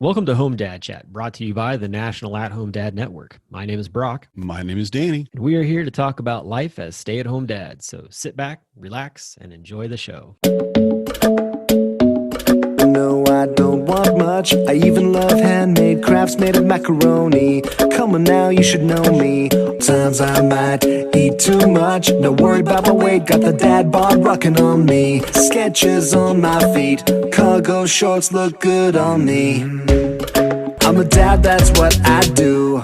Welcome to Home Dad Chat, brought to you by the National At Home Dad Network. My name is Brock, My name is Danny. and we are here to talk about life as stay at home dads. So sit back, relax, and enjoy the show. No, I don't want much. I even love handmade crafts made of macaroni. Come on now, you should know me. Times I might eat too much. No worry about my weight, got the dad bod rocking on me. Sketches on my feet, cargo shorts look good on me. I'm a dad, that's what I do.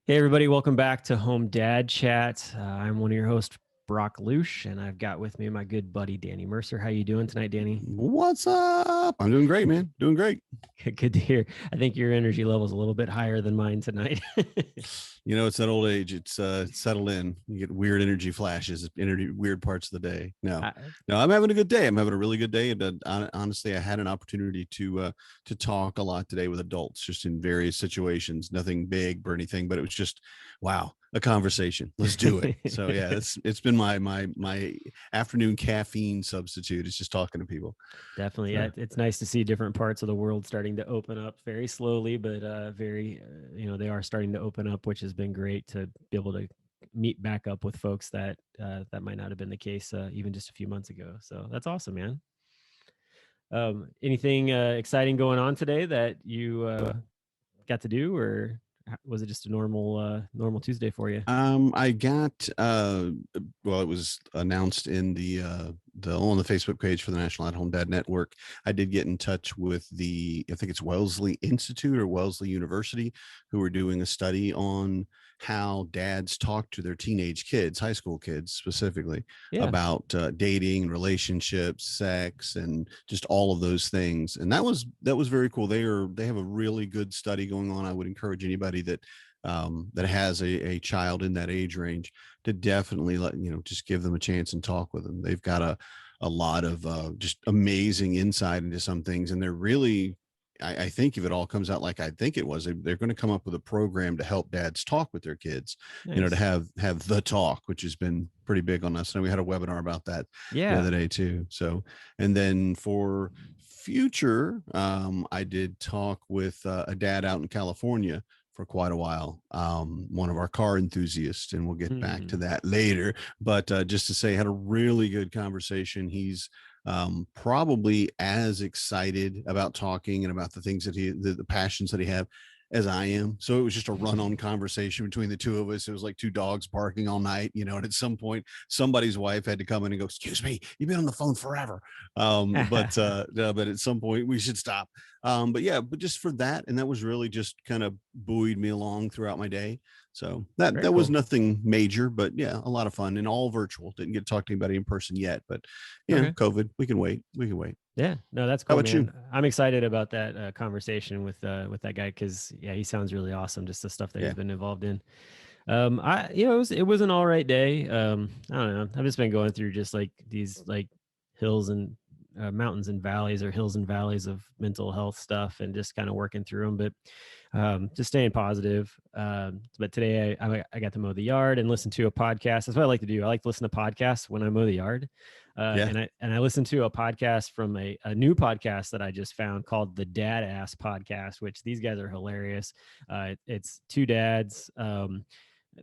Hey, everybody, welcome back to Home Dad Chat. I'm one of your hosts, Brock Lush, and I've got with me my good buddy, Danny Mercer. How you doing tonight, Danny? What's up? I'm doing great, man. Doing great. Good to hear. I think your energy level is a little bit higher than mine tonight. It's that old age. It's settled in. You get weird energy flashes, weird parts of the day. No, I'm having a good day. I'm having a really good day. And honestly, I had an opportunity to talk a lot today with adults, just in various situations. Nothing big or anything, but it was just wow, a conversation. Let's do it. So yeah, it's been my afternoon caffeine substitute. It's just talking to people. Definitely. Yeah, it's nice to see different parts of the world starting to open up very slowly, but they are starting to open up, which has been great to be able to meet back up with folks that might not have been the case even just a few months ago. So that's awesome, man. Anything exciting going on today that you got to do, or was it just a normal Tuesday for you? I got it was announced in the on the Facebook page for the National At Home Dad Network. I did get in touch with I think it's Wellesley Institute or Wellesley University, who are doing a study on how dads talk to their teenage kids, high school kids specifically, about dating, relationships, sex, and just all of those things. And that was very cool. They have a really good study going on. I would encourage anybody that has a child in that age range to definitely just give them a chance and talk with them. They've got a lot of just amazing insight into some things, and they're really, I think if it all comes out like I think it was, they're going to come up with a program to help dads talk with their kids. Nice. To have the talk, which has been pretty big on us. And we had a webinar about that the other day too. So, and then for future, I did talk with a dad out in California for quite a while, one of our car enthusiasts, and we'll get back to that later. But just to say, had a really good conversation. He's probably as excited about talking and about the things that the passions that he have as I am. So it was just a run-on conversation between the two of us. It was like two dogs barking all night, and at some point somebody's wife had to come in and go, "Excuse me, you've been on the phone forever." But at some point we should stop. But just for that, and that was really just kind of buoyed me along throughout my day. So that cool. Was nothing major, but yeah, a lot of fun, and all virtual. Didn't get to talk to anybody in person yet, but COVID, we can wait. Yeah, no, that's cool. How about you? I'm excited about that conversation with that guy, because he sounds really awesome. Just the stuff that he's been involved in. It was an all right day. I don't know. I've just been going through just like these like hills and mountains and valleys, or hills and valleys of mental health stuff, and just kind of working through them. But just staying positive. But today I got to mow the yard and listen to a podcast. That's what I like to do. I like to listen to podcasts when I mow the yard. And I listened to a podcast from a new podcast that I just found called the Dad Ass Podcast, which these guys are hilarious. It's two dads.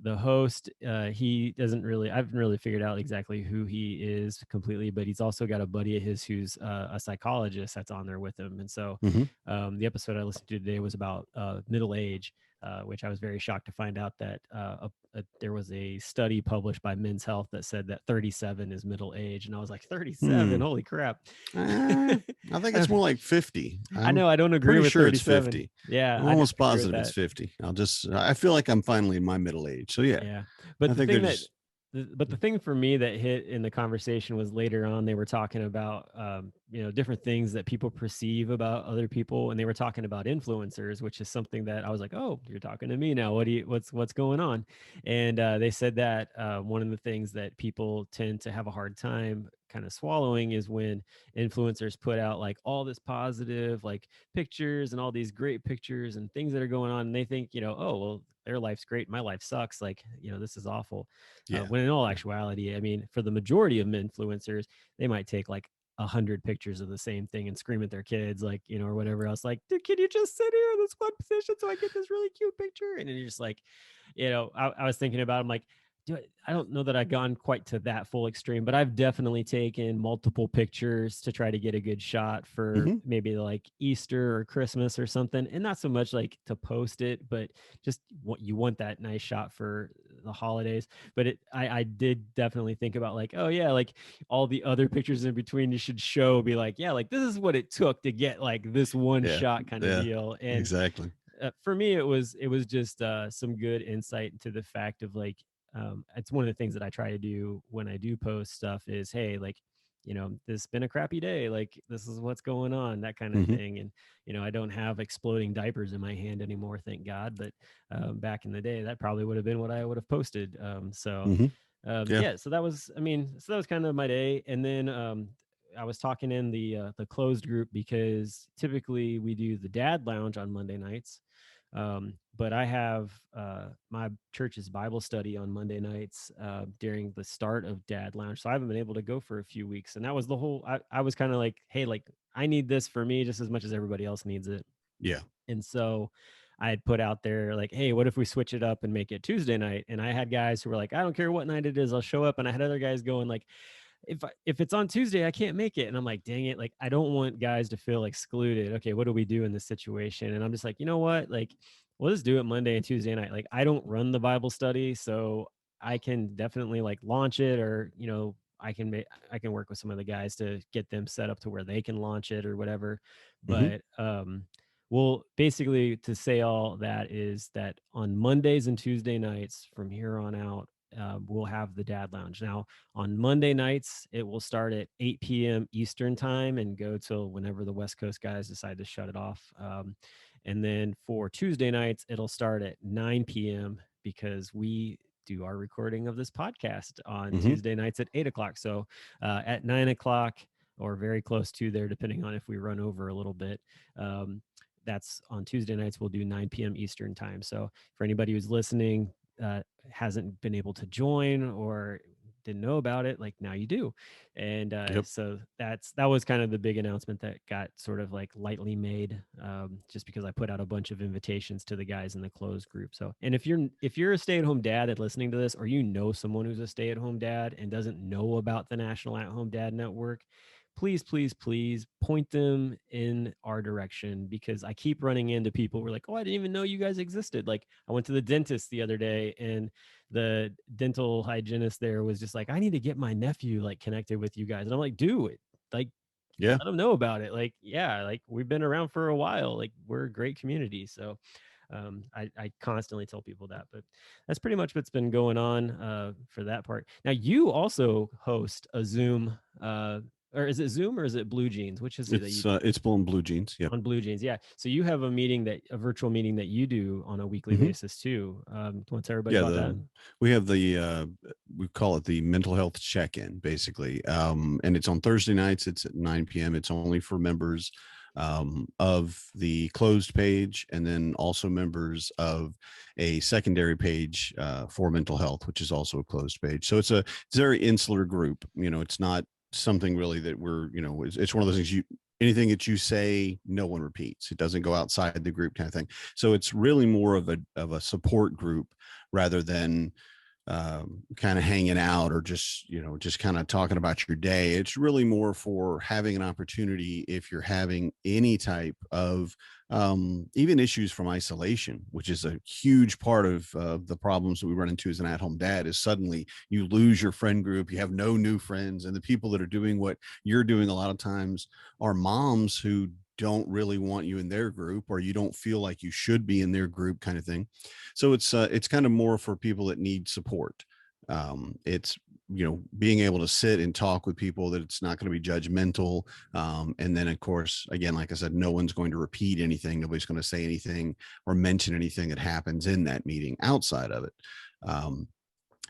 The host, he doesn't really, I haven't really figured out exactly who he is completely, but he's also got a buddy of his who's a psychologist that's on there with him. And so the episode I listened to today was about middle age, which I was very shocked to find out that there was a study published by Men's Health that said that 37 is middle age. And I was like, 37, holy crap. I think it's more like 50. I know, I don't agree with sure 37. It's 50. Yeah. I'm almost positive it's 50. I feel like I'm finally in my middle age. So yeah. But the thing for me that hit in the conversation was later on, they were talking about, different things that people perceive about other people. And they were talking about influencers, which is something that I was like, oh, you're talking to me now. What's going on? And they said that one of the things that people tend to have a hard time kind of swallowing is when influencers put out like all this positive like pictures and all these great pictures and things that are going on, and they think, oh, well, their life's great, my life sucks, like, this is awful. When in all actuality, I mean, for the majority of influencers, they might take like 100 pictures of the same thing and scream at their kids, like, or whatever else, like, dude, can you just sit here in this one position so I get this really cute picture? And then you're just like, I was thinking about, I'm like, I don't know that I've gone quite to that full extreme, but I've definitely taken multiple pictures to try to get a good shot for Mm-hmm. maybe like Easter or Christmas or something. And not so much like to post it, but just what you want, that nice shot for the holidays. But I did definitely think about like, oh yeah, like all the other pictures in between you should show, be like, yeah, like this is what it took to get like this one Yeah. shot kind of deal. And Exactly. for me, it was just some good insight into the fact of like, it's one of the things that I try to do when I do post stuff is, hey, like, this has been a crappy day, like this is what's going on, that kind of Mm-hmm. thing. And I don't have exploding diapers in my hand anymore, thank God. But back in the day, that probably would have been what I would have posted. Mm-hmm. Yeah. Yeah, so that was, so that was kind of my day. And then I was talking in the closed group, because typically we do the dad lounge on Monday nights. But I have my church's Bible study on Monday nights during the start of Dad Lounge. So I haven't been able to go for a few weeks. And that was the whole, I was kind of like, hey, like I need this for me just as much as everybody else needs it. Yeah. And so I had put out there like, hey, what if we switch it up and make it Tuesday night? And I had guys who were like, I don't care what night it is, I'll show up. And I had other guys going like, if it's on Tuesday, I can't make it. And I'm like, dang it. Like, I don't want guys to feel excluded. Okay, what do we do in this situation? And I'm just like, you know what? Like, we'll just do it Monday and Tuesday night. Like, I don't run the Bible study, so I can definitely like launch it, or, I can work with some of the guys to get them set up to where they can launch it or whatever. Mm-hmm. But well, basically, to say all that is that on Mondays and Tuesday nights from here on out, we'll have the Dad Lounge. Now, on Monday nights, it will start at 8 p.m. Eastern time and go till whenever the West Coast guys decide to shut it off. And then for Tuesday nights, it'll start at 9 p.m. because we do our recording of this podcast on Mm-hmm. Tuesday nights at 8 o'clock. So at 9 o'clock or very close to there, depending on if we run over a little bit. That's on Tuesday nights. We'll do 9 p.m. Eastern time. So for anybody who's listening, hasn't been able to join or didn't know about it, like now you do. And so that was kind of the big announcement that got sort of like lightly made, just because I put out a bunch of invitations to the guys in the closed group. So, and if you're a stay-at-home dad that's listening to this, or someone who's a stay-at-home dad and doesn't know about the National At-Home Dad Network, please point them in our direction, because I keep running into people who are like, oh, I didn't even know you guys existed. Like, I went to the dentist the other day, and the dental hygienist there was just like, I need to get my nephew like connected with you guys. And I'm like, do it. Like, Yeah. let them know about it. Like, yeah, like we've been around for a while. Like, we're a great community. So I constantly tell people that. But that's pretty much what's been going on for that part. Now, you also host a Zoom, or is it Zoom or is it Blue Jeans? Which is it? It's Blue and Blue Jeans. Yeah. On Blue Jeans. Yeah. So you have a virtual meeting that you do on a weekly Mm-hmm. basis too. What's everybody about that? We have we call it the mental health check-in, basically. And it's on Thursday nights. It's at 9 p.m. It's only for members of the closed page, and then also members of a secondary page for mental health, which is also a closed page. So it's a very insular group. It's not something really that we're, it's one of those things anything that you say, no one repeats. It doesn't go outside the group kind of thing. So it's really more of a support group rather than kind of hanging out or just kind of talking about your day. It's really more for having an opportunity if you're having any type of even issues from isolation, which is a huge part of the problems that we run into as an at-home dad, is suddenly you lose your friend group, you have no new friends, and the people that are doing what you're doing a lot of times are moms who don't really want you in their group, or you don't feel like you should be in their group, kind of thing. So it's kind of more for people that need support. It's being able to sit and talk with people that it's not going to be judgmental, and then of course, again, like I said, no one's going to repeat anything, nobody's going to say anything or mention anything that happens in that meeting outside of it.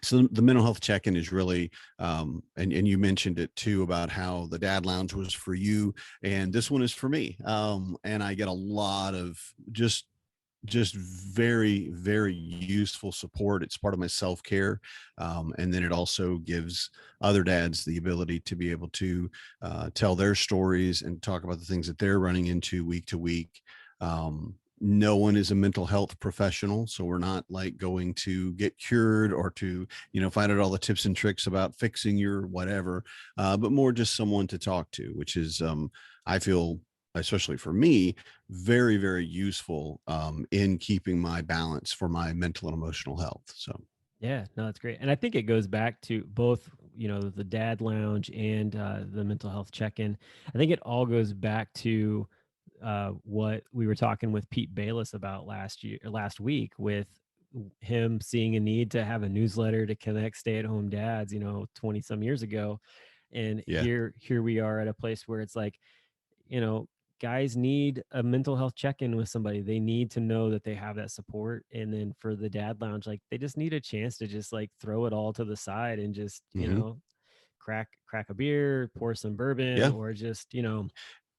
So the mental health check-in is really, and you mentioned it too, about how the Dad Lounge was for you, and this one is for me. And I get a lot of just just very, very useful support. It's part of my self-care. And then it also gives other dads the ability to be able to tell their stories and talk about the things that they're running into week to week. No one is a mental health professional, so we're not like going to get cured or to, find out all the tips and tricks about fixing your whatever, but more just someone to talk to, which is, I feel, especially for me, very, very useful in keeping my balance for my mental and emotional health. So Yeah, no, that's great. And I think it goes back to both, the dad lounge and the mental health check-in. I think it all goes back to what we were talking with Pete Bayless about last week, with him seeing a need to have a newsletter to connect stay-at-home dads, 20 some years ago. And yeah. here we are at a place where it's like, you know, guys need a mental health check-in with somebody. They need to know that they have that support. And then for the dad lounge, like they just need a chance to just like throw it all to the side and just, Hmm. crack a beer, pour some bourbon, Yeah. or just, And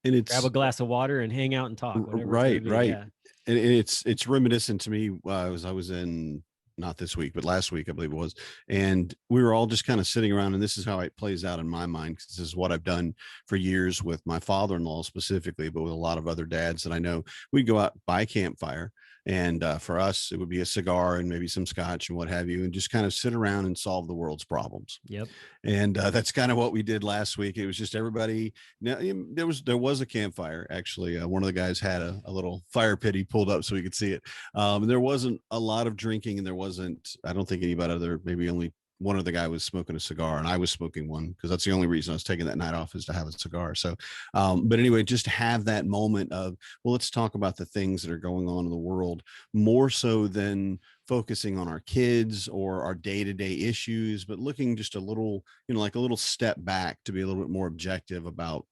grab a it's glass of water and hang out and talk, whatever it's going right, to be. right. Yeah. And it's reminiscent to me. I was in, not this week, but last week, I believe it was. And we were all just kind of sitting around, and this is how it plays out in my mind, because this is what I've done for years with my father-in-law specifically, but with a lot of other dads that I know. We'd go out by a campfire, and for us, it would be a cigar and maybe some scotch and what have you, and just kind of sit around and solve the world's problems. Yep. And that's kind of what we did last week. It was just everybody. Now there was a campfire actually. One of the guys had a little fire pit he pulled up so we could see it. And there wasn't a lot of drinking, and there wasn't. I don't think anybody other. Maybe only one of the guy was smoking a cigar, and I was smoking one, because that's the only reason I was taking that night off, is to have a cigar. So, but anyway, just have that moment of, well, let's talk about the things that are going on in the world, more so than focusing on our kids or our day-to-day issues, but looking just a little, like a little step back to be a little bit more objective about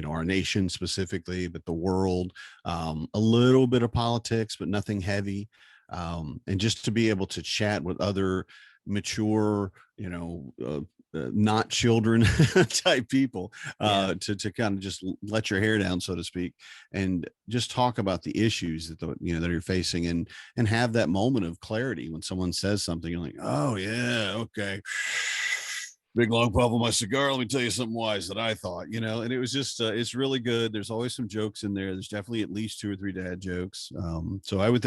our nation specifically, but the world, a little bit of politics, but nothing heavy. And just to be able to chat with other mature, not children type people, to kind of just let your hair down, so to speak, and just talk about the issues that that you're facing, and have that moment of clarity when someone says something. You're like, oh yeah, okay, big long puff on my cigar. Let me tell you something wise that I thought, and it was just, it's really good. There's always some jokes in there. There's definitely at least 2 or 3 dad jokes. So I would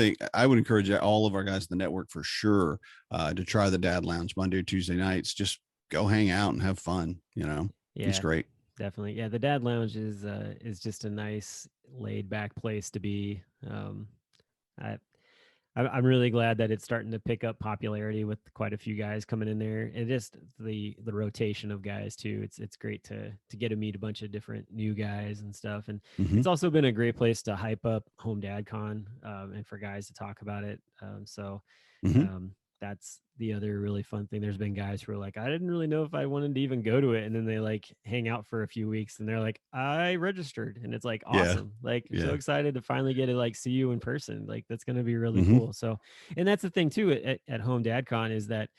encourage all of our guys in the network for sure to try the Dad Lounge Monday or Tuesday nights. Just go hang out and have fun. Yeah, it's great. definitely. Yeah. The dad lounge is just a nice laid back place to be. I'm really glad that it's starting to pick up popularity with quite a few guys coming in there, and just the rotation of guys too. It's great to get to meet a bunch of different new guys and stuff, and Mm-hmm. it's also been a great place to hype up Home Dad Con, and for guys to talk about it. So Mm-hmm. that's the other really fun thing. There's been guys who are like, I didn't really know if I wanted to even go to it, and then they like hang out for a few weeks, and they're like, I registered, and it's like Yeah. awesome. Like, Yeah. so excited to finally get to like see you in person. Like, that's going to be really Mm-hmm. cool. So, and that's the thing too at Home Dad Con, is that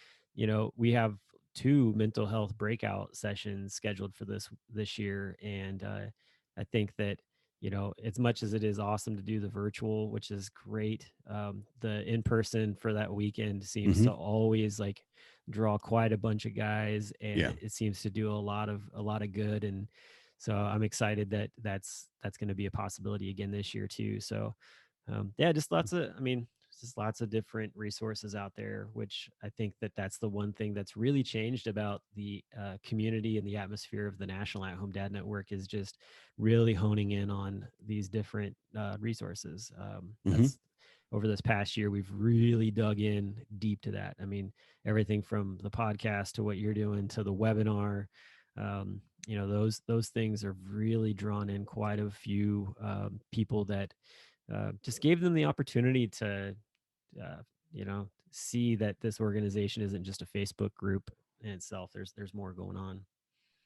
we have 2 mental health breakout sessions scheduled for this year, and I think that as much as it is awesome to do the virtual, which is great, the in-person for that weekend seems Mm-hmm. to always like draw quite a bunch of guys, and Yeah. it seems to do a lot of good. And so I'm excited that that's going to be a possibility again this year too. So yeah, just lots of different resources out there, which I think that's the one thing that's really changed about the community and the atmosphere of the National At Home Dad Network, is just really honing in on these different resources. Mm-hmm. That's over this past year, we've really dug in deep to that. I mean, everything from the podcast to what you're doing to the webinar. Those things are really drawn in quite a few people that just gave them the opportunity to see that this organization isn't just a Facebook group in itself. There's more going on.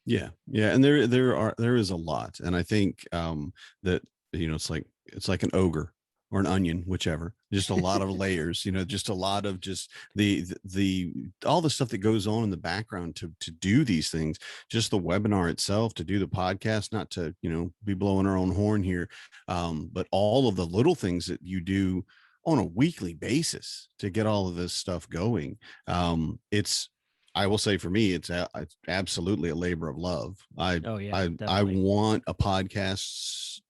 Yeah. And there is a lot. And I think that, it's like an ogre or an onion, whichever, just a lot of layers, just a lot of just the all the stuff that goes on in the background to do these things, just the webinar itself, to do the podcast, not to, be blowing our own horn here. But all of the little things that you do on a weekly basis to get all of this stuff going. It's, I will say for me, it's absolutely a labor of love. Oh yeah, I definitely. want a podcast.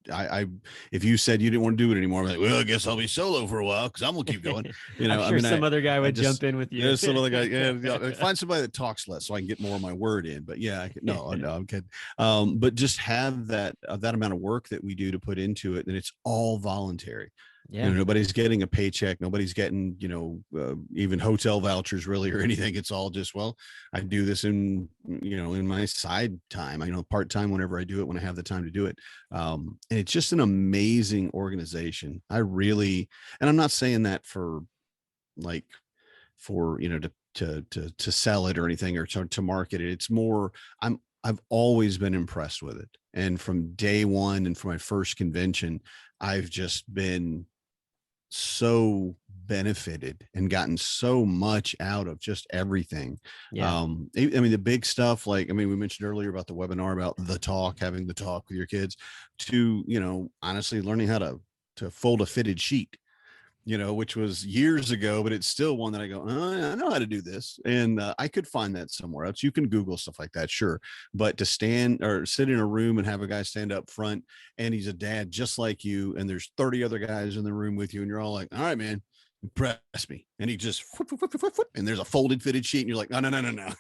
If you said you didn't want to do it anymore, I'm like, well, I guess I'll be solo for a while because I'm gonna keep going. You know, I'm sure some other guy I would just, jump in with you. there's some other guy. Yeah, find somebody that talks less so I can get more of my word in. But yeah, no, I'm kidding. But just have that amount of work that we do to put into it, and it's all voluntary. Yeah. You know, nobody's getting a paycheck. Nobody's getting, even hotel vouchers really or anything. It's all just, well, I do this in my side time, part-time whenever I do it, when I have the time to do it. And it's just an amazing organization. I really, and I'm not saying that for like, to sell it or anything, or to market it. It's more, I've always been impressed with it. And from day one and from my first convention, I've just been so benefited and gotten so much out of just everything. Yeah. I mean, the big stuff, like, I mean, we mentioned earlier about the webinar about having the talk with your kids, to, honestly learning how to fold a fitted sheet, which was years ago, but it's still one that I go, I know how to do this. And I could find that somewhere else. You can Google stuff like that, sure. But to stand or sit in a room and have a guy stand up front, and he's a dad just like you, and there's 30 other guys in the room with you, and you're all like, all right, man, impress me. And he just, and there's a folded fitted sheet, and you're like, no.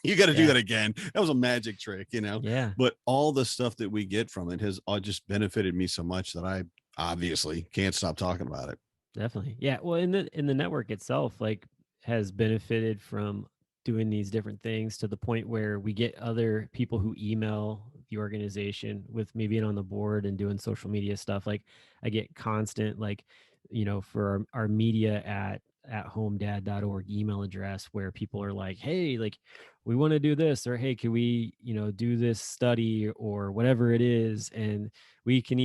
You got to do that again. That was a magic trick, Yeah. But all the stuff that we get from it has all just benefited me so much that I obviously can't stop talking about it. Definitely. Yeah. Well, in the network itself, like, has benefited from doing these different things to the point where we get other people who email the organization with me being on the board and doing social media stuff. Like, I get constant, like, for our media at homedad.org email address, where people are like, hey, like, we want to do this, or hey, can we, do this study or whatever it is. And we can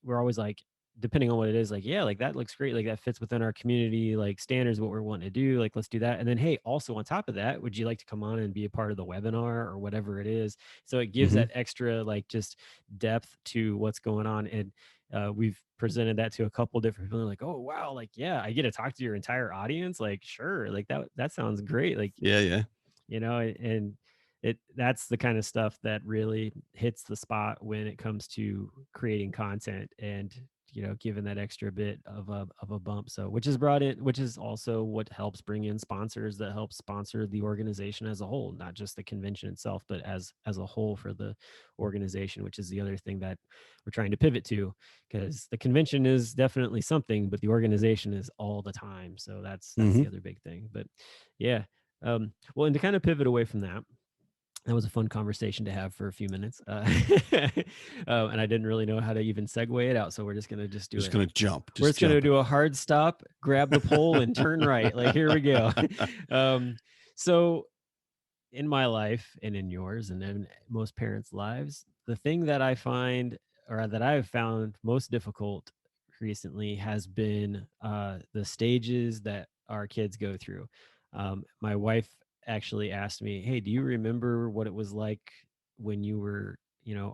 we're always like, depending on what it is, like, yeah, like, that looks great, like, that fits within our community, like, standards, what we're wanting to do, like, let's do that. And then, hey, also on top of that, would you like to come on and be a part of the webinar or whatever it is? So it gives that extra, like, just depth to what's going on. And we've presented that to a couple different people, like, oh wow, like, yeah, I get to talk to your entire audience, like, sure, like, that sounds great, like, Yeah. And that's the kind of stuff that really hits the spot when it comes to creating content, and given that extra bit of a bump. So which is also what helps bring in sponsors that help sponsor the organization as a whole, not just the convention itself, but as a whole for the organization, which is the other thing that we're trying to pivot to, because the convention is definitely something, but the organization is all the time. So that's the other big thing. But yeah. Well, and to kind of pivot away from that was a fun conversation to have for a few minutes. And I didn't really know how to even segue it out. So we're just going to do it. Going to jump. We're just going to do a hard stop, grab the pole and turn right. Like, here we go. So in my life and in yours and in most parents' lives, the thing that I find, or that I've found most difficult recently, has been the stages that our kids go through. My wife actually asked me, hey, do you remember what it was like when you were,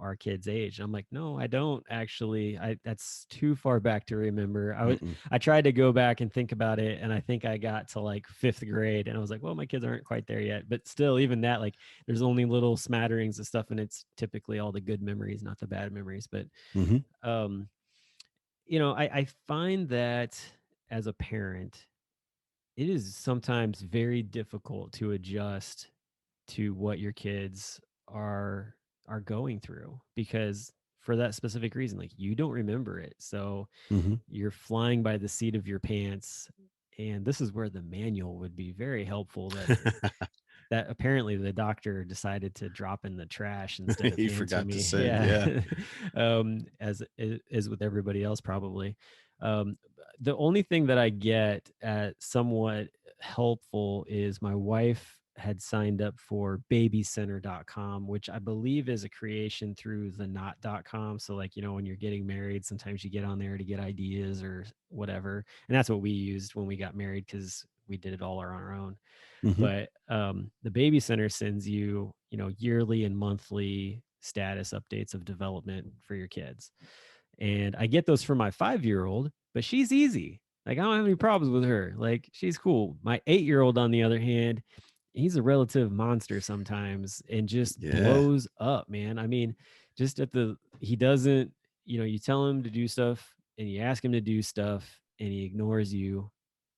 our kids' age? And I'm like, no, I don't actually. That's too far back to remember. I tried to go back and think about it, and I think I got to like 5th grade, and I was like, well, my kids aren't quite there yet. But still, even that, like, there's only little smatterings of stuff, and it's typically all the good memories, not the bad memories. But I find that as a parent, it is sometimes very difficult to adjust to what your kids are going through, because for that specific reason, like, you don't remember it. So you're flying by the seat of your pants. And this is where the manual would be very helpful, that apparently the doctor decided to drop in the trash instead of he hand forgot to me. to say, As is with everybody else, probably. The only thing that I get at somewhat helpful is my wife had signed up for babycenter.com, which I believe is a creation through the not.com. So, like, when you're getting married, sometimes you get on there to get ideas or whatever. And that's what we used when we got married, because we did it all on our own. But the Baby Center sends you, yearly and monthly status updates of development for your kids. And I get those for my 5-year-old, but she's easy. Like, I don't have any problems with her. Like, she's cool. My 8-year-old, on the other hand, he's a relative monster sometimes and just Yeah. blows up, man. I mean, just he doesn't, you tell him to do stuff and you ask him to do stuff and he ignores you.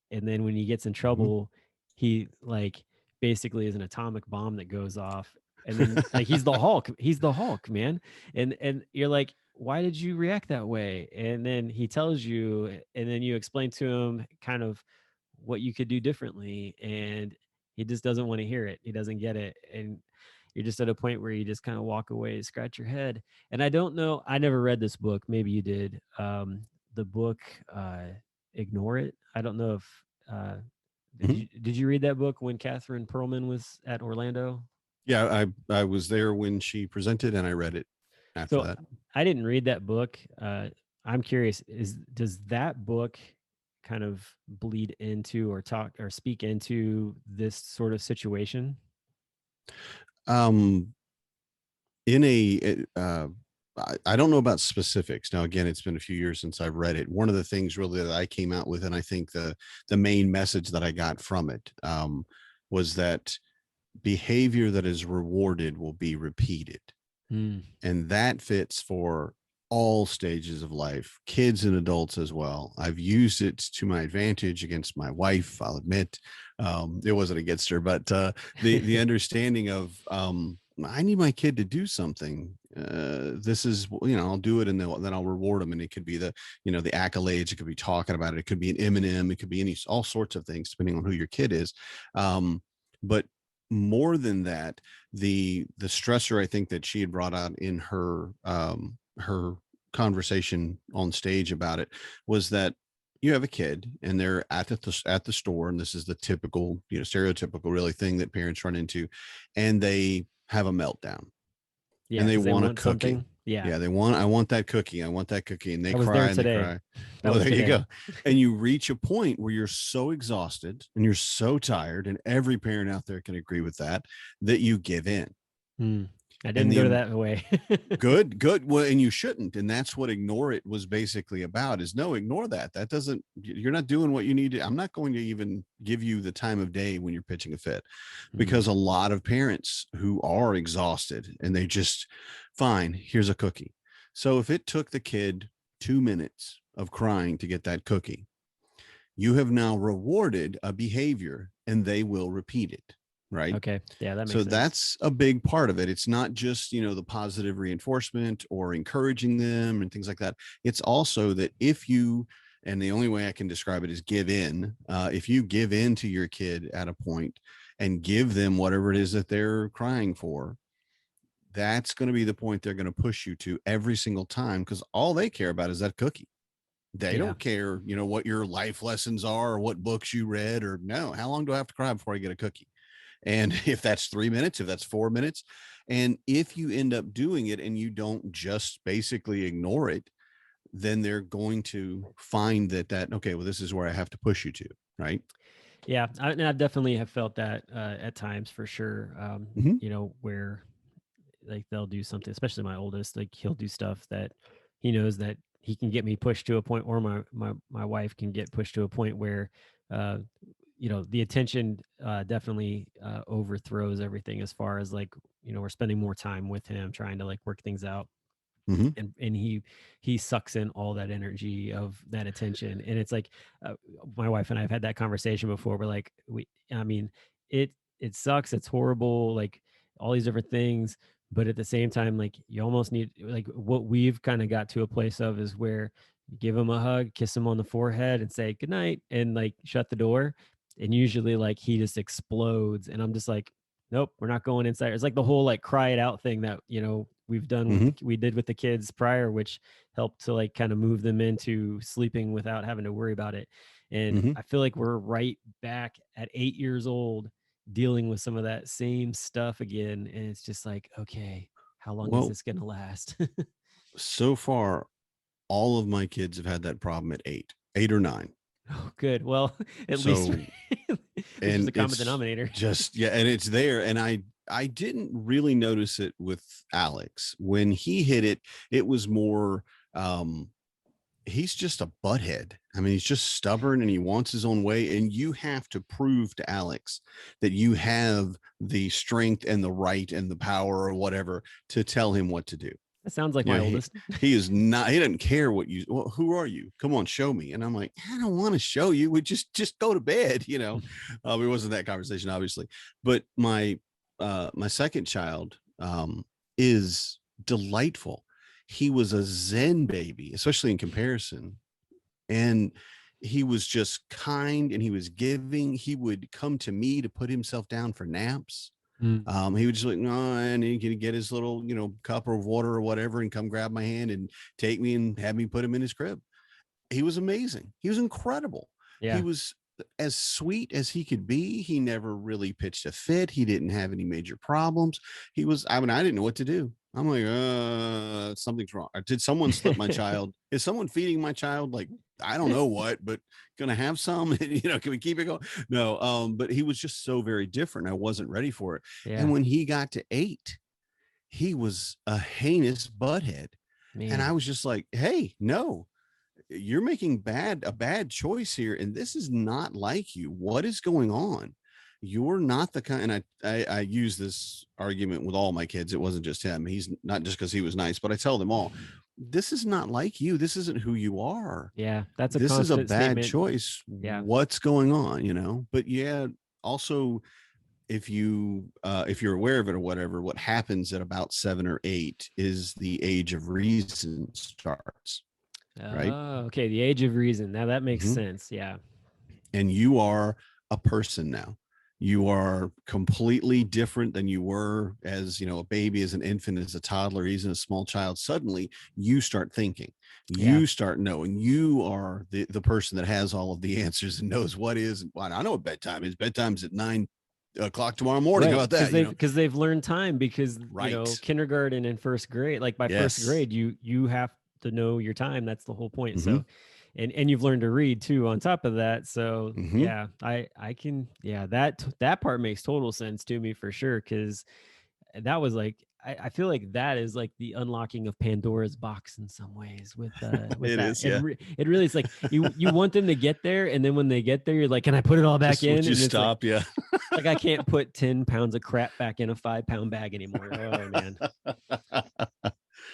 And then when he gets in Mhm. trouble, he like basically is an atomic bomb that goes off. And then like he's the Hulk. He's the Hulk, man. And you're like, why did you react that way? And then he tells you, and then you explain to him kind of what you could do differently. And he just doesn't want to hear it. He doesn't get it. And you're just at a point where you just kind of walk away, scratch your head. And I don't know, I never read this book. Maybe you did. The book Ignore It. I don't know if Mhm. did you read that book when Catherine Perlman was at Orlando? Yeah, I was there when she presented, and I read it after So that. I didn't read that book. I'm curious, does that book kind of bleed into or talk or speak into this sort of situation? Um, in a I don't know about specifics. Now, again, it's been a few years since I've read it. One of the things really that I came out with, and I think the main message that I got from it, was that behavior that is rewarded will be repeated. Mm, And that fits for all stages of life, kids and adults as well. I've used it to my advantage against my wife, I'll admit. It wasn't against her, but the understanding of, I need my kid to do something. This is, I'll do it, and then I'll reward them. And it could be the accolades. It could be talking about it. It could be an M&M. It could be all sorts of things, depending on who your kid is. But more than that, the stressor I think that she had brought out in her conversation on stage about it was that you have a kid and they're at the store, and this is the typical, stereotypical really thing that parents run into, and they have a meltdown yeah, and they because they want a want cookie. something. Yeah, Yeah, I want that cookie. I want that cookie. And they I was cry there and they today. cry. That Well, was there you today. go. And you reach a point where you're so exhausted and you're so tired, and every parent out there can agree with that, that you give in. Hmm. I And didn't go to the that way. good. Well, and you shouldn't. And that's what Ignore It was basically about, is no, ignore that. That doesn't, you're not doing what you need to. I'm not going to even give you the time of day when you're pitching a fit, Hmm. because a lot of parents who are exhausted and they just, fine, here's a cookie. So if it took the kid 2 minutes of crying to get that cookie, you have now rewarded a behavior and they will repeat it. Right. Okay. Yeah, that So makes sense. that's a big part of it. It's not just, the positive reinforcement or encouraging them and things like that. It's also that if you, and the only way I can describe it is give in. If you give in to your kid at a point and give them whatever it is that they're crying for, that's going to be the point they're going to push you to every single time, because all they care about is that cookie. They Yeah. don't care, what your life lessons are or what books you read, or no, how long do I have to cry before I get a cookie? And if that's 3 minutes, if that's 4 minutes, and if you end up doing it and you don't just basically ignore it, then they're going to find that, okay, well, this is where I have to push you to, right? Yeah, and I definitely have felt that at times for sure. Mm-hmm. Where like they'll do something, especially my oldest, like he'll do stuff that he knows that he can get me pushed to a point, or my wife can get pushed to a point where uh the attention definitely overthrows everything, as far as like, we're spending more time with him trying to like work things out, Mm-hmm. and he sucks in all that energy of that attention. And it's like, uh, my wife and I have had that conversation before. We're like, I mean, it sucks, it's horrible, like all these different things, but at the same time, like you almost need, like what we've kind of got to a place of is where you give him a hug, kiss him on the forehead and say good night, and like shut the door. And usually like he just explodes, and I'm just like, nope, we're not going inside. It's like the whole like cry it out thing that Mm-hmm. we did with the kids prior, which helped to like kind of move them into sleeping without having to worry about it. And Mm-hmm. I feel like we're right back at 8 years old dealing with some of that same stuff again. And it's just like, okay, how long is Well, this gonna last? so far, all of my kids have had that problem at 8 or 9. Oh, good. Well, at least So, there's and a common it's denominator. just, yeah, and it's there. And I didn't really notice it with Alex when he hit it. It was more, he's just a butthead. I mean, he's just stubborn and he wants his own way. And you have to prove to Alex that you have the strength and the right and the power or whatever to tell him what to do. That sounds like You my know, oldest. he is not, he doesn't care what you, well, who are you? Come on, show me. And I'm like, I don't want to show you. We just go to bed, you know. It wasn't that conversation, obviously. But my second child is delightful. He was a Zen baby, especially in comparison. And he was just kind and he was giving. He would come to me to put himself down for naps. He would just like, no, and he could get his little, you know, cup of water or whatever and come grab my hand and take me and have me put him in his crib. He was amazing. He was incredible. Yeah. He was as sweet as he could be. He never really pitched a fit. He didn't have any major problems. He was, I mean, I didn't know what to do. I'm like, something's wrong. Did someone slip my child? Is someone feeding my child? Like, I don't know what, but gonna have some, you know, can we keep it going? No. But he was just so very different. I wasn't ready for it. Yeah. And when he got to 8, he was a heinous butthead. Man. And I was just like, hey, no, you're making a bad choice here. And this is not like you. What is going on? You're not the kind, and I use this argument with all my kids. It wasn't just him. He's not just because he was nice, but I tell them all, this is not like you. This isn't who you are. Yeah, that's this is a bad statement. choice. Yeah. What's going on, you know? But yeah, also if you're aware of it or whatever, what happens at about 7 or 8 is the age of reason starts. Right. Oh, okay. The age of reason. Now that makes sense. Yeah. And you are a person now. You are completely different than you were as, you know, a baby, as an infant, as a toddler, even a small child. Suddenly you start thinking, you start knowing. You are the person that has all of the answers and knows what is. Well, I know what bedtime is. Bedtime's at 9 o'clock tomorrow morning. Right. How about that? Because they've learned time, because you know, kindergarten and first grade, like by first grade, you have to know your time. That's the whole point. So and you've learned to read too on top of that. So yeah, I can, that part makes total sense to me for sure. Cause that was like, I feel like that is like the unlocking of Pandora's box in some ways with it that. is, yeah. It really is like you want them to get there. And then when they get there, you're like, can I put it all back in? Would you stop? Like, like I can't put 10 pounds of crap back in a 5-pound bag anymore. Oh man.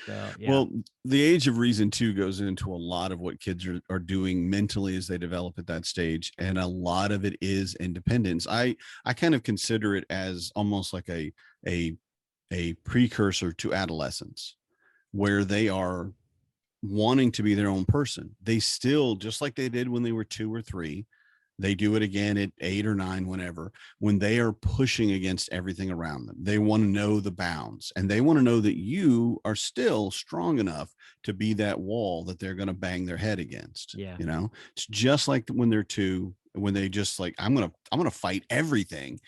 So, yeah. Well, the age of reason too goes into a lot of what kids are doing mentally as they develop at that stage. And a lot of it is independence. I kind of consider it as almost like a precursor to adolescence, where they are wanting to be their own person. They still, just like they did when they were 2 or 3, they do it again at 8 or 9, whenever, when they are pushing against everything around them. They want to know the bounds, and they want to know that you are still strong enough to be that wall that they're going to bang their head against. Yeah. You know, it's just like when they're 2, when they just like, I'm going to fight everything.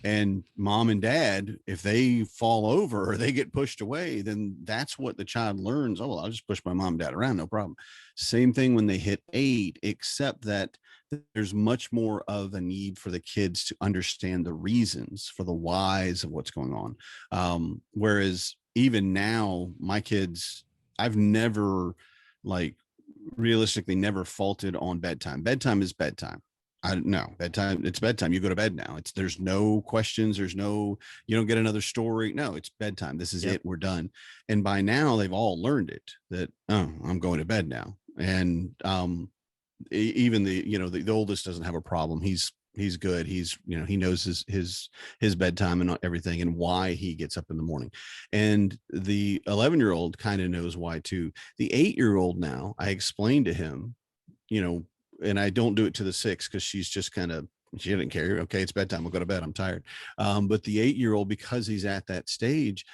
And mom and dad, if they fall over or they get pushed away, then that's what the child learns. Oh, well, I'll just push my mom and dad around. No problem. Same thing when they hit 8, except that there's much more of a need for the kids to understand the reasons for the whys of what's going on. Whereas even now, my kids, I've never, like, realistically never faulted on bedtime. Bedtime is bedtime. Bedtime, it's bedtime. You go to bed now. There's no questions. There's no, you don't get another story. No, it's bedtime. This is it. We're done. And by now they've all learned it, that, oh, I'm going to bed now. And, even the oldest doesn't have a problem. He's good. He's, he knows his bedtime and everything, and why he gets up in the morning. And the 11-year-old kind of knows why too. The 8-year-old now, I explained to him, and I don't do it to the 6, because she's just she didn't care. Okay, it's bedtime. We'll go to bed. I'm tired. But the 8-year-old, because he's at that stage,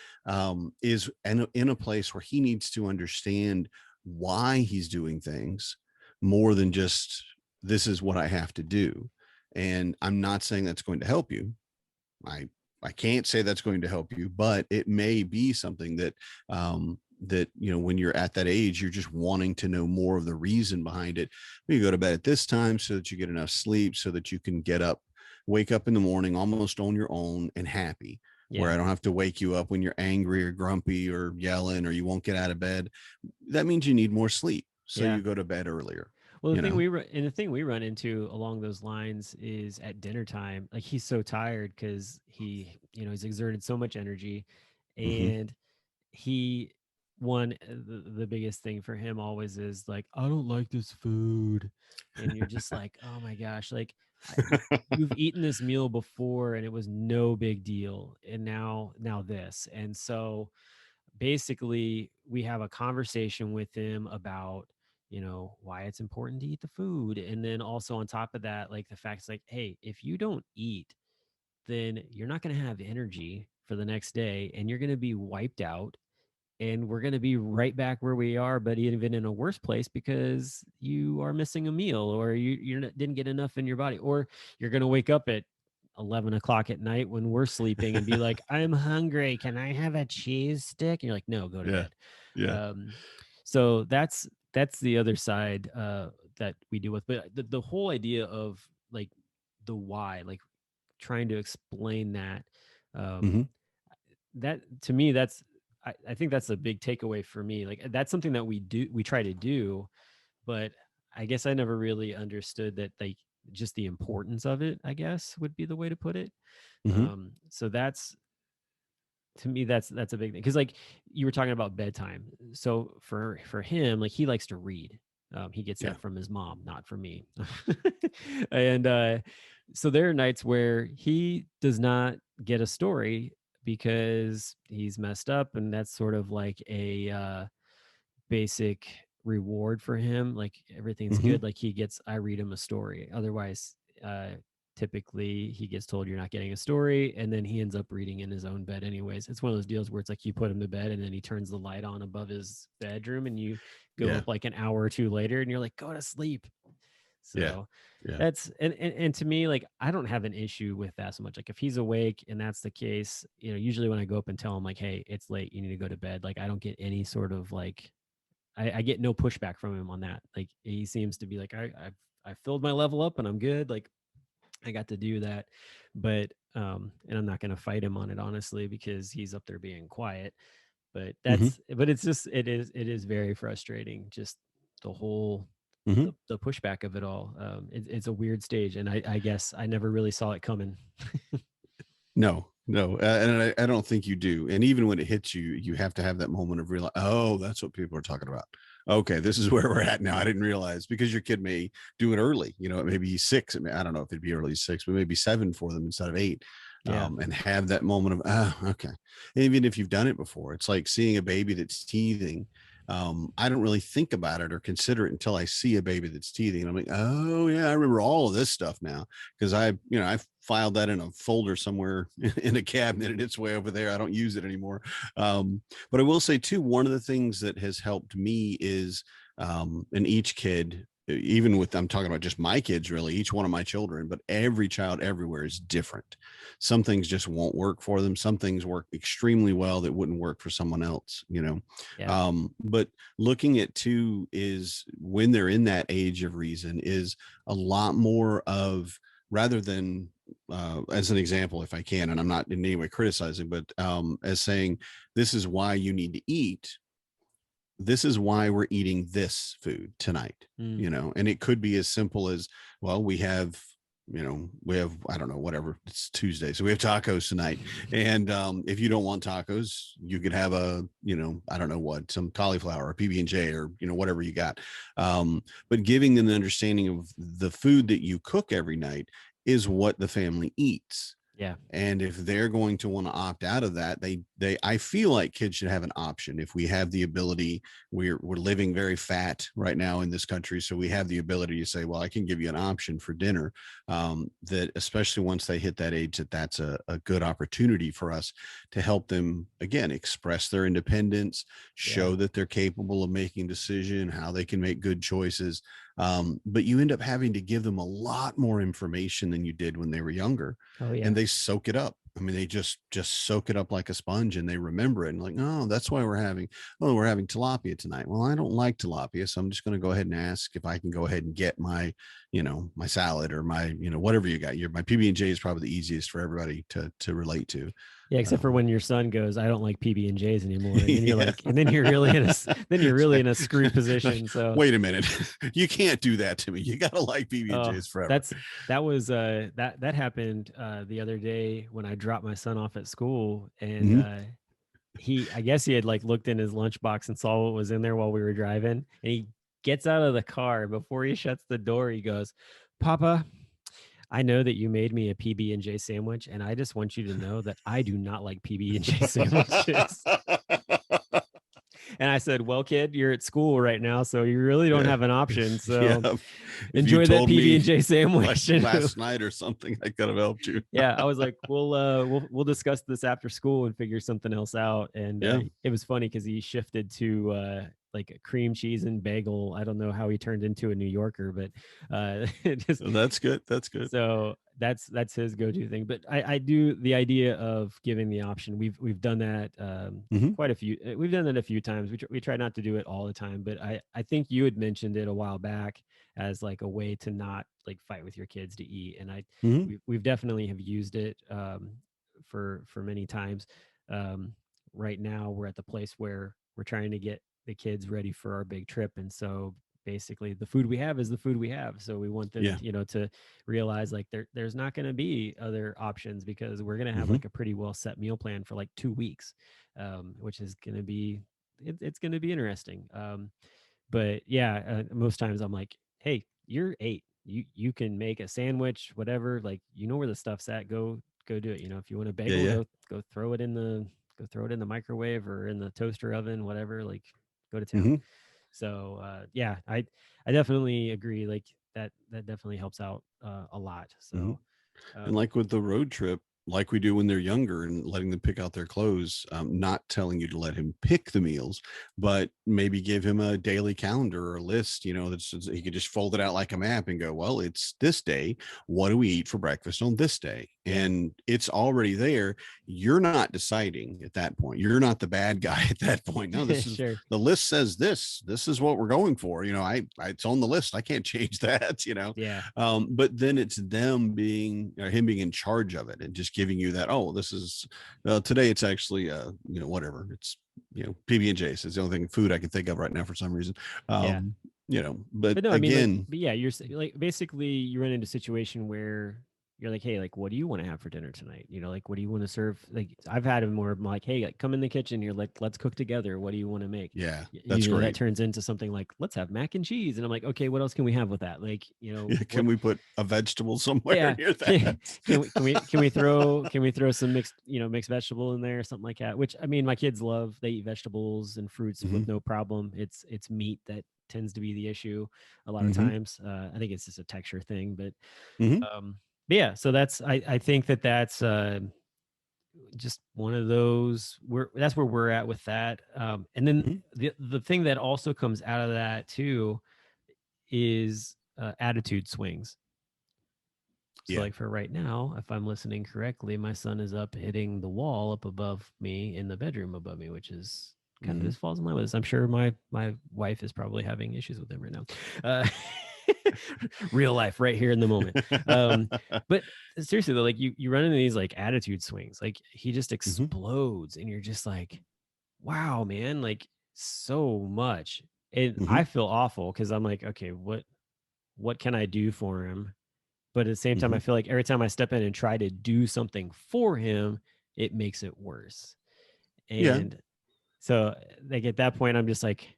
is in a place where he needs to understand why he's doing things more than just, this is what I have to do. And I'm not saying that's going to help you. I can't say that's going to help you, but it may be something that, when you're at that age, you're just wanting to know more of the reason behind it. You go to bed at this time so that you get enough sleep, so that you can wake up in the morning almost on your own and happy. Yeah. Where I don't have to wake you up when you're angry or grumpy or yelling, or you won't get out of bed. That means you need more sleep. so Yeah. you go to bed earlier. Well, You know? the thing we run into along those lines is at dinner time. Like he's so tired because he's exerted so much energy, Hmm. and he the biggest thing for him always is like, I don't like this food, and you're just like, oh my gosh, like you've eaten this meal before and it was no big deal, and now this, and so basically we have a conversation with him about why it's important to eat the food, and then also on top of that, like the fact is like, hey, if you don't eat, then you're not going to have energy for the next day and you're going to be wiped out, and we're going to be right back where we are, but even in a worse place because you are missing a meal, or didn't get enough in your body, or you're going to wake up at 11 o'clock at night when we're sleeping and be like, I'm hungry, can I have a cheese stick? And you're like, no, go to Yeah. bed. Yeah. um, so that's the other side that we deal with, but the whole idea of like the why, like trying to explain that, Hmm. that to me, I think that's a big takeaway for me. Like that's something that we try to do, but I guess I never really understood that, like, just the importance of it, I guess would be the way to put it. Hmm. So that's, to me, that's a big thing, because like you were talking about bedtime. So for him, like he likes to read. He gets Yeah. that from his mom, not from me. And so there are nights where he does not get a story because he's messed up, and that's sort of like a basic reward for him. Like everything's Hmm. good, like I read him a story. Otherwise, uh typically he gets told you're not getting a story, and then he ends up reading in his own bed anyways. It's one of those deals where it's like you put him to bed and then he turns the light on above his bedroom, and you go Yeah. up like an hour or two later and you're like, go to sleep. Yeah. So Yeah. that's, and to me, like I don't have an issue with that so much. Like if he's awake and that's the case, usually when I go up and tell him like, hey, it's late, you need to go to bed, like I don't get any sort of like, I get no pushback from him on that. Like he seems to be like, I filled my level up and I'm good. Like I got to do that. But and I'm not gonna fight him on it, honestly, because he's up there being quiet. But Hmm. it's just, it is very frustrating, just the whole Hmm. the pushback of it all. It's a weird stage, and I guess I never really saw it coming. No, no, and I don't think you do. And even when it hits you, you have to have that moment of realize, oh, that's what people are talking about. Okay, this is where we're at now. I didn't realize, because your kid may do it early. Maybe 6. I don't know if it'd be early 6, but maybe 7 for them instead of 8. Yeah. And have that moment of, okay. And even if you've done it before, it's like seeing a baby that's teething. I don't really think about it or consider it until I see a baby that's teething. And I'm like, oh yeah, I remember all of this stuff now, because I filed that in a folder somewhere in a cabinet and it's way over there. I don't use it anymore. But I will say too, one of the things that has helped me is, in each kid, even with, I'm talking about just my kids, really, each one of my children, but every child everywhere is different. Some things just won't work for them. Some things work extremely well that wouldn't work for someone else. Yeah. But looking at too is, when they're in that age of reason, is a lot more of, rather than, as an example, if I can, and I'm not in any way criticizing, but as saying, this is why you need to eat. This is why we're eating this food tonight. Mm. And it could be as simple as, well, we have, I don't know, whatever, it's Tuesday, so we have tacos tonight. And if you don't want tacos, you could have I don't know what, some cauliflower or PB&J, or whatever you got. But giving them the understanding of the food that you cook every night is what the family eats. Yeah. And if they're going to want to opt out of that, I feel like kids should have an option. If we have the ability, we're living very fat right now in this country, so we have the ability to say, well, I can give you an option for dinner. That, especially once they hit that age, that's a good opportunity for us to help them, again, express their independence, show that they're capable of making decision, how they can make good choices. But you end up having to give them a lot more information than you did when they were younger. Oh yeah. And they soak it up. I mean, they just soak it up like a sponge, and they remember it, and like, oh, that's why we're having tilapia tonight. Well, I don't like tilapia, so I'm just going to go ahead and ask if I can go ahead and get my, my salad or my, whatever you got. My PB&J is probably the easiest for everybody to relate to. Yeah, except for when your son goes, I don't like PB&Js anymore, and then you're Yeah. like, and then you're really in a screw position. So wait a minute, you can't do that to me. You gotta like PB&Js forever. That happened the other day when I dropped my son off at school, and I guess he had like looked in his lunchbox and saw what was in there while we were driving, and he gets out of the car. Before he shuts the door, he goes, Papa, I know that you made me a PB&J sandwich, and I just want you to know that I do not like PB&J sandwiches. And I said, well, kid, you're at school right now, so you really don't have an option. So enjoy that PB&J sandwich. Last night or something, I could have helped you. Yeah, I was like, we'll discuss this after school and figure something else out. And it was funny because he shifted to like a cream cheese and bagel. I don't know how he turned into a New Yorker, but that's good. That's good. So that's his go-to thing. But I do the idea of giving the option. We've done that quite a few. We've done that a few times. We try not to do it all the time, but I think you had mentioned it a while back as like a way to not like fight with your kids to eat. And we've definitely have used it for many times. Right now we're at the place where we're trying to get the kids ready for our big trip, and so basically the food we have is the food we have. So we want them to realize like there's not going to be other options, because we're going to have like a pretty well set meal plan for like 2 weeks, which is going to be it's going to be interesting. But most times I'm like, hey, you're 8, you can make a sandwich, whatever, like where the stuff's at, go do it. If you want a bagel, go throw it in the microwave or in the toaster oven, whatever, like go to town. So I definitely agree. Like that definitely helps out a lot. So and like with the road trip, like we do when they're younger, and letting them pick out their clothes, not telling you to let him pick the meals, but maybe give him a daily calendar or a list, that's he could just fold it out like a map and go, well, it's this day. What do we eat for breakfast on this day? And it's already there. You're not deciding at that point. You're not the bad guy at that point. No, this is the list says this is what we're going for. It's on the list. I can't change that, but then it's them being, him being in charge of it and just giving you that, oh, this is today. It's actually, whatever. It's, PB&J's is the only thing food I can think of right now for some reason. But no, again, you're like, basically you run into a situation where you're like, hey, like, what do you want to have for dinner tonight? Like, what do you want to serve? Like, I've had them more like, hey, like, come in the kitchen. You're like, let's cook together. What do you want to make? Yeah, that's great. That turns into something like, let's have mac and cheese. And I'm like, okay, what else can we have with that? Like, can we put a vegetable somewhere near that? can we throw some mixed vegetable in there or something like that? Which, I mean, my kids love. They eat vegetables and fruits with no problem. It's meat that tends to be the issue a lot of times. I think it's just a texture thing, but yeah, so that's I think that's just one of those that's where we're at with that. And then the thing that also comes out of that too is attitude swings. So like for right now, if I'm listening correctly, my son is up hitting the wall up above me in the bedroom above me, which is kind of just falls in line with this. I'm sure my wife is probably having issues with him right now. Real life right here in the moment. But seriously though, like you run into these like attitude swings, like he just explodes and you're just like, wow, man, like so much. And I feel awful because I'm like, okay, what can I do for him? But at the same time, I feel like every time I step in and try to do something for him, it makes it worse. And so like at that point, I'm just like,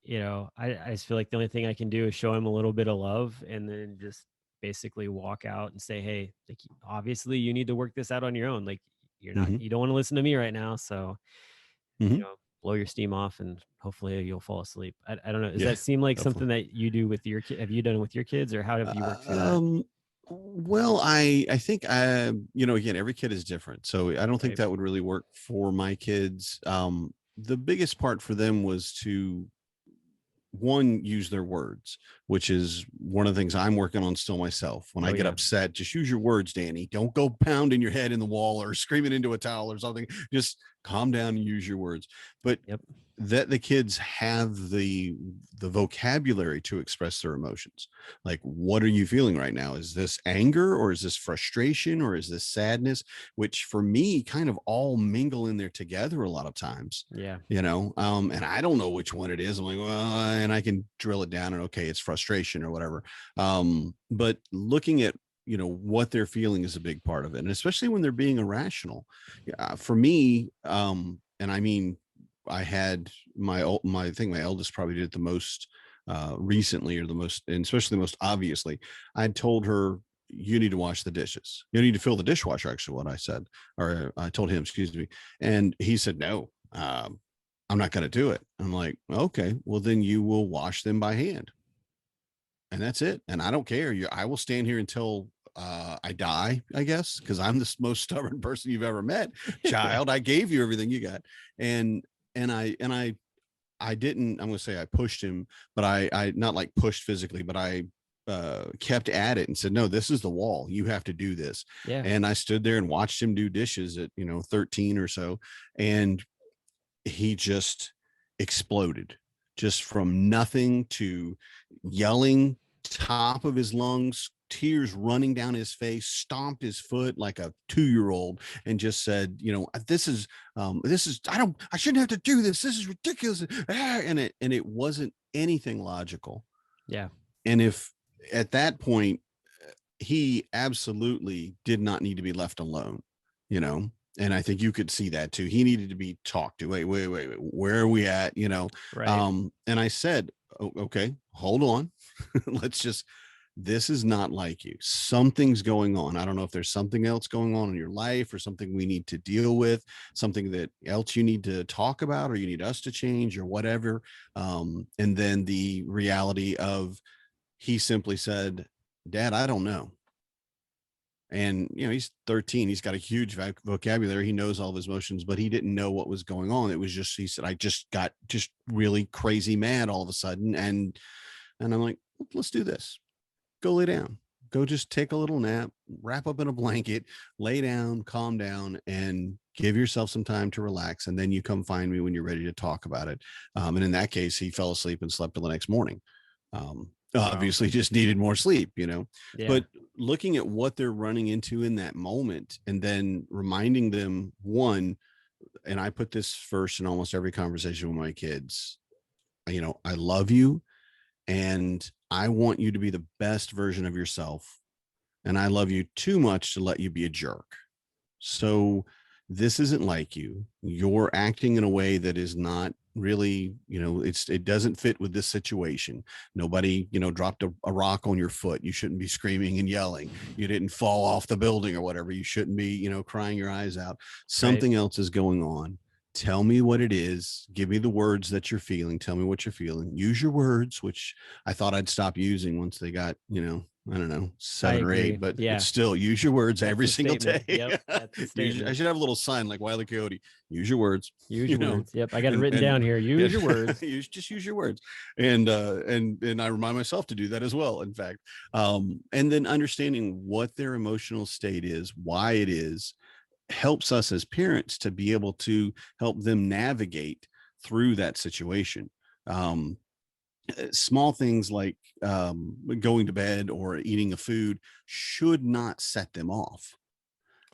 I just feel like the only thing I can do is show him a little bit of love and then just basically walk out and say, hey, like, obviously you need to work this out on your own. Like you don't want to listen to me right now. So, blow your steam off and hopefully you'll fall asleep. I don't know. Does that seem like something that you do with your kid? Have you done it with your kids, or how have you worked through that? Well, I think, again, every kid is different. So I don't think that would really work for my kids. The biggest part for them was to one, use their words, which is one of the things I'm working on still myself. When I get upset, just use your words, Danny. Don't go pounding your head in the wall or screaming into a towel or something. Just calm down and use your words. But that the kids have the vocabulary to express their emotions. Like, what are you feeling right now? Is this anger, or is this frustration, or is this sadness? Which for me kind of all mingle in there together a lot of times. Yeah. You know, and I don't know which one it is. I'm like, well, and I can drill it down and okay, it's frustration or whatever. But looking at, you know, what they're feeling is a big part of it. And especially when they're being irrational. For me, and I mean, I had my eldest probably did it the most recently, or the most, and especially the most obviously. I told her, you need to wash the dishes. You need to fill the dishwasher, actually, what I said, or I told him, excuse me. And he said, no, I'm not going to do it. I'm like, okay, well, then you will wash them by hand. And that's it. And I don't care. I will stand here until I die, I guess, because I'm the most stubborn person you've ever met. Child, I gave you everything you got. And I didn't, I'm going to say I pushed him, but I not like pushed physically, but I kept at it and said, no, this is the wall. You have to do this. Yeah. And I stood there and watched him do dishes at, 13 or so. And he just exploded, just from nothing to yelling, top of his lungs, tears running down his face, stomped his foot like a 2-year-old, and just said, this is, I shouldn't have to do this. This is ridiculous. And it wasn't anything logical. Yeah. And if at that point, he absolutely did not need to be left alone, and I think you could see that too. He needed to be talked to. Wait, where are we at? Right. And I said, okay, hold on. This is not like you. Something's going on. I don't know if there's something else going on in your life, or something we need to deal with, something that else you need to talk about, or you need us to change, or whatever. And then the reality of, he simply said, Dad, I don't know. And, he's 13. He's got a huge vocabulary. He knows all of his emotions, but he didn't know what was going on. It was just, he said, I just got really crazy mad all of a sudden. And I'm like, let's do this. Go lay down. Go just take a little nap, wrap up in a blanket, lay down, calm down, and give yourself some time to relax. And then you come find me when you're ready to talk about it. And in that case, he fell asleep and slept till the next morning. Obviously just needed more sleep, Yeah. But looking at what they're running into in that moment, and then reminding them, one, and I put this first in almost every conversation with my kids, I love you, and I want you to be the best version of yourself. And I love you too much to let you be a jerk. So this isn't like you. You're acting in a way that is not really, it doesn't fit with this situation. Nobody, dropped a rock on your foot. You shouldn't be screaming and yelling. You didn't fall off the building or whatever. You shouldn't be, crying your eyes out. Something else is going on. Tell me what it is. Give me the words that you're feeling. Tell me what you're feeling. Use your words, which I thought I'd stop using once they got, I don't know, 7 or 8, but it's still, use your words every single day. Yep, I should have a little sign like Wile E. Coyote. Use your words. Use your words. Yep, I got it written down here. Use your words. Just use your words. And I remind myself to do that as well, in fact. And then understanding what their emotional state is, why it is, helps us as parents to be able to help them navigate through that situation. Small things like going to bed or eating a food should not set them off.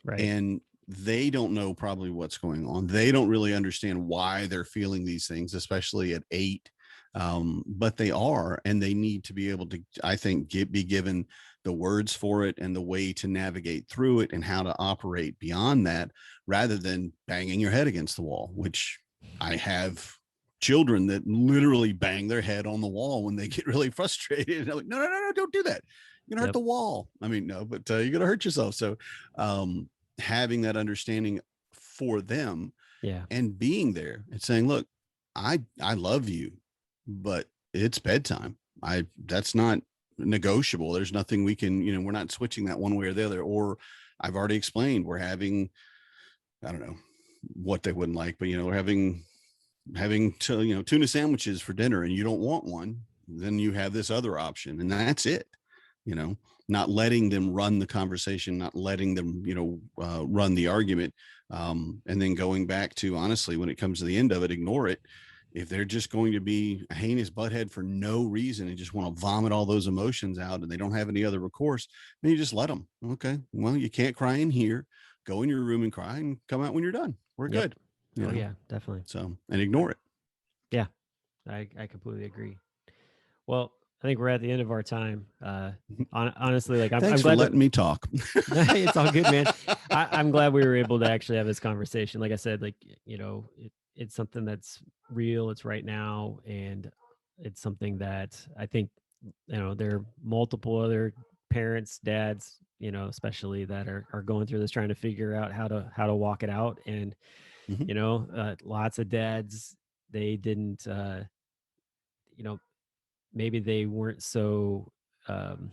Right. And they don't know probably what's going on. They don't really understand why they're feeling these things, especially at 8. But they are, and they need to be able to, I think, be given the words for it and the way to navigate through it and how to operate beyond that, rather than banging your head against the wall, which I have children that literally bang their head on the wall when they get really frustrated. And I'm like, no, don't do that. You're gonna hurt the wall. I mean, no, but you're gonna hurt yourself. So having that understanding for them, and being there and saying, look, I love you, but it's bedtime. That's not negotiable. There's nothing we can, we're not switching that one way or the other. Or I've already explained, we're having, I don't know what they wouldn't like, but we're having having tuna sandwiches for dinner and you don't want one, then you have this other option, and that's it. Not letting them run the conversation, not letting them, run the argument. And then going back to, honestly, when it comes to the end of it, ignore it. If they're just going to be a heinous butthead for no reason and just want to vomit all those emotions out and they don't have any other recourse, then you just let them. Okay, well, you can't cry in here. Go in your room and cry and come out when you're done. We're good. Oh, yeah, definitely. So, and ignore it. Yeah, I completely agree. Well, I think we're at the end of our time. Honestly, like I'm glad for letting me talk. It's all good, man. I'm glad we were able to actually have this conversation. Like I said, like, it's something that's real. It's right now. And it's something that I think, there are multiple other parents, dads, especially that are going through this, trying to figure out how to walk it out. And, lots of dads, they didn't, maybe they weren't so good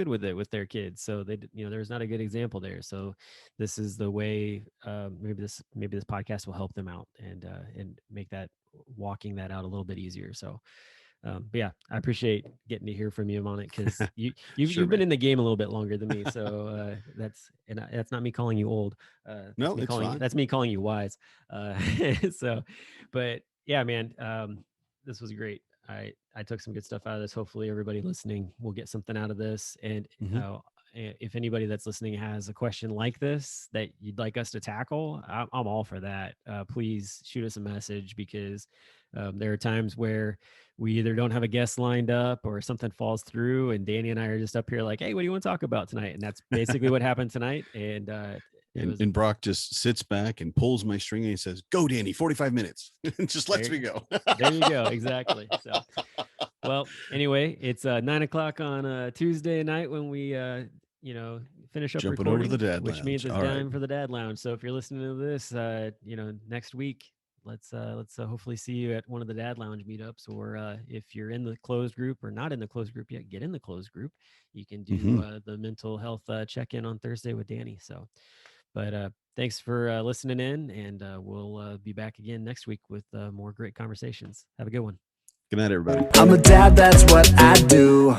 with it with their kids, so they there's not a good example there. So this is the way. Maybe this podcast will help them out and make that walking that out a little bit easier. So but yeah, I appreciate getting to hear from you on it, because you've been in the game a little bit longer than me. So that's not me calling you old. No, it's fine. That's me calling you wise. So, but yeah, man, this was great. I took some good stuff out of this. Hopefully everybody listening will get something out of this. And if anybody that's listening has a question like this that you'd like us to tackle, I'm all for that. Please shoot us a message, because there are times where we either don't have a guest lined up or something falls through, and Danny and I are just up here like, hey, what do you want to talk about tonight? And that's basically what happened tonight. And and Brock just sits back and pulls my string and he says, "Go, Danny, 45 minutes." And just lets me go. There you go. Exactly. So, well, anyway, it's 9:00 on Tuesday night when we, finish up jumping recording, over the Dad which Lounge. means it's All time right. for the Dad Lounge. So if you're listening to this, next week, let's hopefully see you at one of the Dad Lounge meetups, or if you're in the closed group or not in the closed group yet, get in the closed group. You can do the mental health check-in on Thursday with Danny. So, but thanks for listening in, and we'll be back again next week with more great conversations. Have a good one. Good night, everybody. I'm a dad, that's what I do.